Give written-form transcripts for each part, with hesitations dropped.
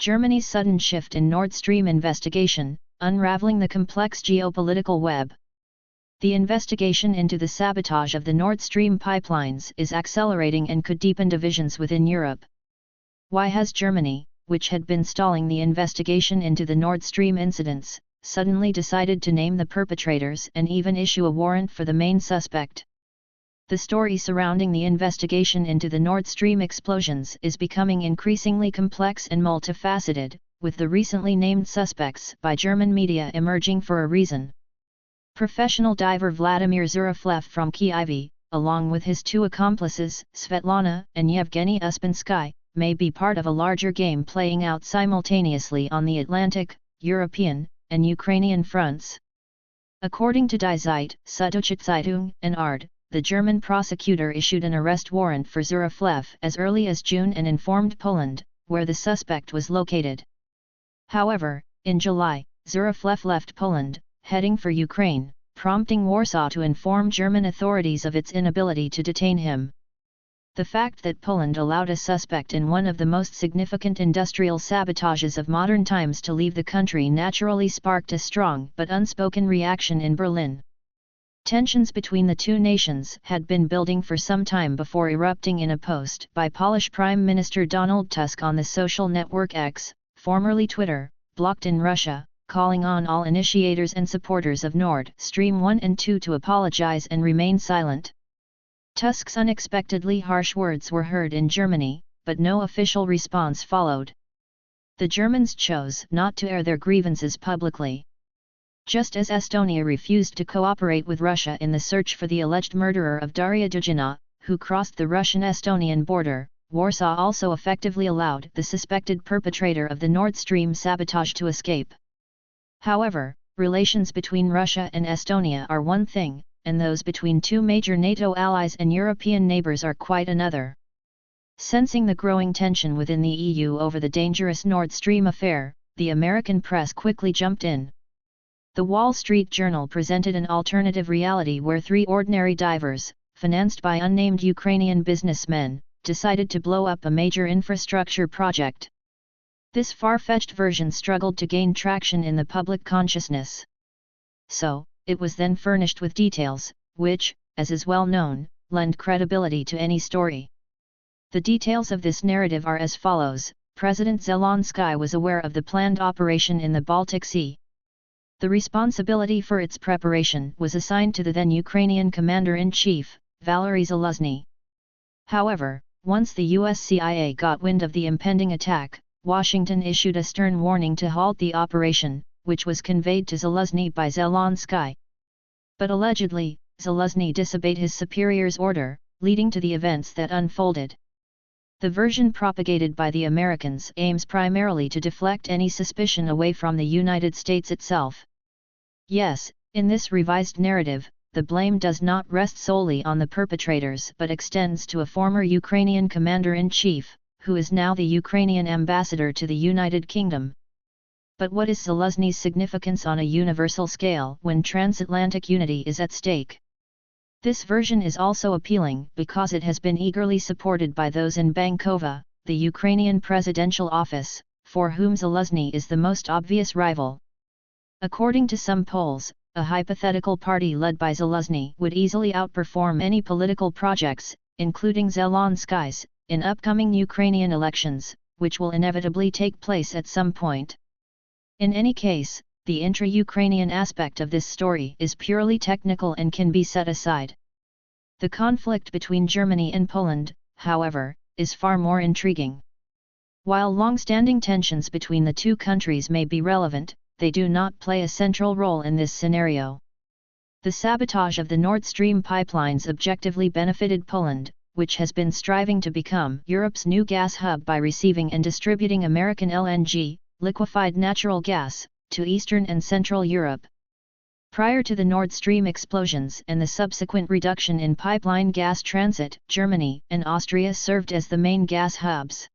Germany's sudden shift in Nord Stream investigation, unraveling the complex geopolitical web. The investigation into the sabotage of the Nord Stream pipelines is accelerating and could deepen divisions within Europe. Why has Germany, which had been stalling the investigation into the Nord Stream incidents, suddenly decided to name the perpetrators and even issue a warrant for the main suspect? The story surrounding the investigation into the Nord Stream explosions is becoming increasingly complex and multifaceted, with the recently named suspects by German media emerging for a reason. Professional diver Vladimir Zuraflev from Kyiv, along with his two accomplices, Svetlana and Yevgeny Uspensky, may be part of a larger game playing out simultaneously on the Atlantic, European, and Ukrainian fronts. According to Die Zeit, Süddeutsche Zeitung, and ARD, the German prosecutor issued an arrest warrant for Zuraflev as early as June and informed Poland, where the suspect was located. However, in July, Zuraflev left Poland, heading for Ukraine, prompting Warsaw to inform German authorities of its inability to detain him. The fact that Poland allowed a suspect in one of the most significant industrial sabotages of modern times to leave the country naturally sparked a strong but unspoken reaction in Berlin. Tensions between the two nations had been building for some time before erupting in a post by Polish Prime Minister Donald Tusk on the social network X, formerly Twitter, blocked in Russia, calling on all initiators and supporters of Nord Stream 1 and 2 to apologize and remain silent. Tusk's unexpectedly harsh words were heard in Germany, but no official response followed. The Germans chose not to air their grievances publicly. Just as Estonia refused to cooperate with Russia in the search for the alleged murderer of Daria Dugina, who crossed the Russian-Estonian border, Warsaw also effectively allowed the suspected perpetrator of the Nord Stream sabotage to escape. However, relations between Russia and Estonia are one thing, and those between two major NATO allies and European neighbors are quite another. Sensing the growing tension within the EU over the dangerous Nord Stream affair, the American press quickly jumped in. The Wall Street Journal presented an alternative reality where three ordinary divers, financed by unnamed Ukrainian businessmen, decided to blow up a major infrastructure project. This far-fetched version struggled to gain traction in the public consciousness. So, it was then furnished with details, which, as is well known, lend credibility to any story. The details of this narrative are as follows: President Zelensky was aware of the planned operation in the Baltic Sea. The responsibility for its preparation was assigned to the then Ukrainian Commander-in-Chief, Valery Zaluzhny. However, once the US CIA got wind of the impending attack, Washington issued a stern warning to halt the operation, which was conveyed to Zaluzhny by Zelensky. But allegedly, Zaluzhny disobeyed his superior's order, leading to the events that unfolded. The version propagated by the Americans aims primarily to deflect any suspicion away from the United States itself. Yes, in this revised narrative, the blame does not rest solely on the perpetrators but extends to a former Ukrainian commander-in-chief, who is now the Ukrainian ambassador to the United Kingdom. But what is Zaluzhny's significance on a universal scale when transatlantic unity is at stake? This version is also appealing because it has been eagerly supported by those in Bankova, the Ukrainian presidential office, for whom Zaluzhny is the most obvious rival. According to some polls, a hypothetical party led by Zaluzhny would easily outperform any political projects, including Zelensky's, in upcoming Ukrainian elections, which will inevitably take place at some point. In any case, the intra-Ukrainian aspect of this story is purely technical and can be set aside. The conflict between Germany and Poland, however, is far more intriguing. While long-standing tensions between the two countries may be relevant, they do not play a central role in this scenario. The sabotage of the Nord Stream pipelines objectively benefited Poland, which has been striving to become Europe's new gas hub by receiving and distributing American LNG, liquefied natural gas, to Eastern and Central Europe. Prior to the Nord Stream explosions and the subsequent reduction in pipeline gas transit, Germany and Austria served as the main gas hubs.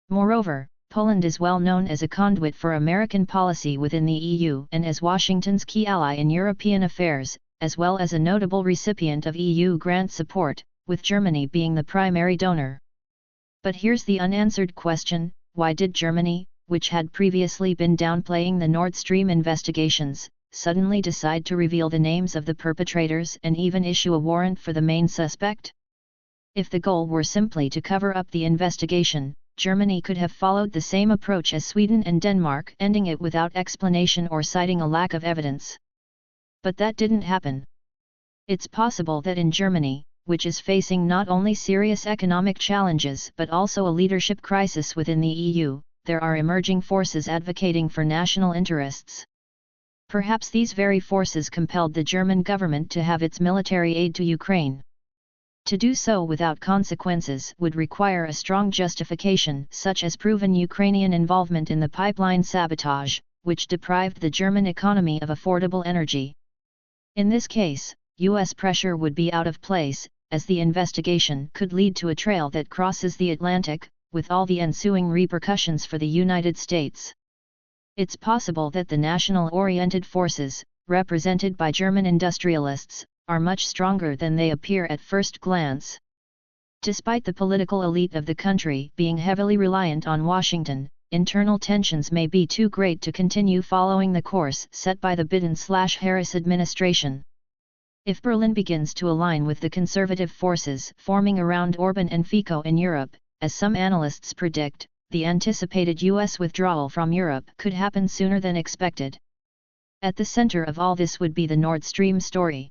Moreover, Poland is well known as a conduit for American policy within the EU and as Washington's key ally in European affairs, as well as a notable recipient of EU grant support, with Germany being the primary donor. But here's the unanswered question: why did Germany, which had previously been downplaying the Nord Stream investigations, suddenly decide to reveal the names of the perpetrators and even issue a warrant for the main suspect? If the goal were simply to cover up the investigation, Germany could have followed the same approach as Sweden and Denmark, ending it without explanation or citing a lack of evidence. But that didn't happen. It's possible that in Germany, which is facing not only serious economic challenges but also a leadership crisis within the EU, there are emerging forces advocating for national interests. Perhaps these very forces compelled the German government to have its military aid to Ukraine. To do so without consequences would require a strong justification, such as proven Ukrainian involvement in the pipeline sabotage, which deprived the German economy of affordable energy. In this case, US pressure would be out of place, as the investigation could lead to a trail that crosses the Atlantic, with all the ensuing repercussions for the United States. It's possible that the national-oriented forces, represented by German industrialists, are much stronger than they appear at first glance. Despite the political elite of the country being heavily reliant on Washington, internal tensions may be too great to continue following the course set by the Biden/Harris administration. If Berlin begins to align with the conservative forces forming around Orban and Fico in Europe, as some analysts predict, the anticipated US withdrawal from Europe could happen sooner than expected. At the center of all this would be the Nord Stream story.